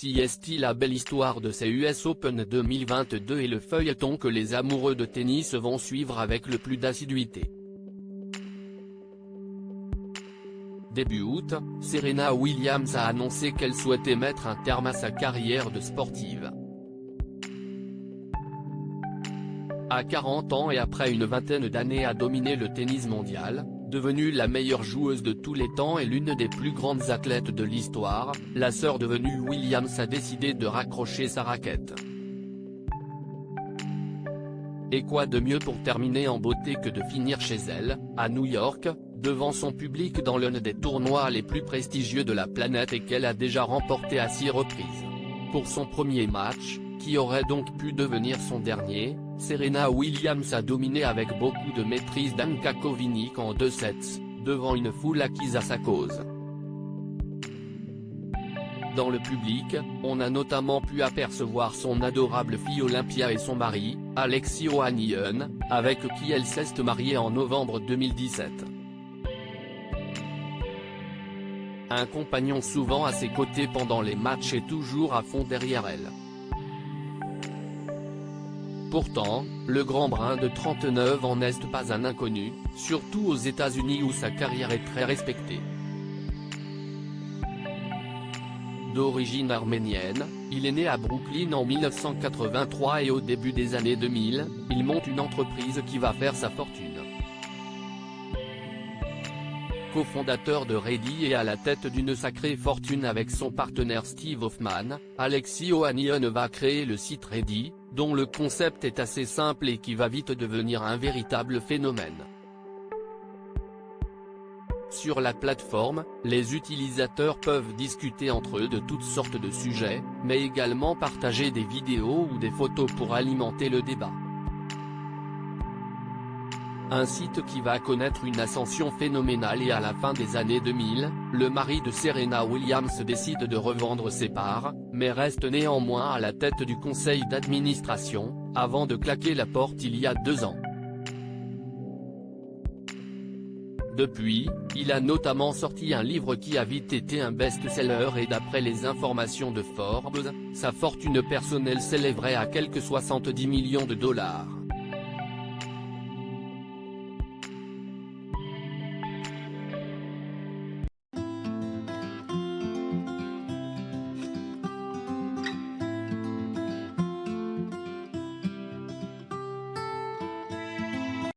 Si est-il la belle histoire de ces US Open 2022 et le feuilleton que les amoureux de tennis vont suivre avec le plus d'assiduité. Début août, Serena Williams a annoncé qu'elle souhaitait mettre un terme à sa carrière de sportive. À 40 ans et après une vingtaine d'années à dominer le tennis mondial, devenue la meilleure joueuse de tous les temps et l'une des plus grandes athlètes de l'histoire, la sœur devenue Williams a décidé de raccrocher sa raquette. Et quoi de mieux pour terminer en beauté que de finir chez elle, à New York, devant son public dans l'un des tournois les plus prestigieux de la planète et qu'elle a déjà remporté à 6 reprises. Pour son premier match, qui aurait donc pu devenir son dernier, Serena Williams a dominé avec beaucoup de maîtrise Danka Kovinic en 2 sets, devant une foule acquise à sa cause. Dans le public, on a notamment pu apercevoir son adorable fille Olympia et son mari, Alexis Ohanian, avec qui elle s'est mariée en novembre 2017. Un compagnon souvent à ses côtés pendant les matchs et toujours à fond derrière elle. Pourtant, le grand brun de 39 ans n'est pas un inconnu, surtout aux États-Unis où sa carrière est très respectée. D'origine arménienne, il est né à Brooklyn en 1983 et au début des années 2000, il monte une entreprise qui va faire sa fortune. Co-fondateur de Ready et à la tête d'une sacrée fortune avec son partenaire Steve Hoffman, Alexis Ohanian va créer le site Ready, dont le concept est assez simple et qui va vite devenir un véritable phénomène. Sur la plateforme, les utilisateurs peuvent discuter entre eux de toutes sortes de sujets, mais également partager des vidéos ou des photos pour alimenter le débat. Un site qui va connaître une ascension phénoménale et à la fin des années 2000, le mari de Serena Williams décide de revendre ses parts, mais reste néanmoins à la tête du conseil d'administration, avant de claquer la porte il y a 2 ans. Depuis, il a notamment sorti un livre qui a vite été un best-seller et d'après les informations de Forbes, sa fortune personnelle s'élèverait à quelque 70 millions de dollars.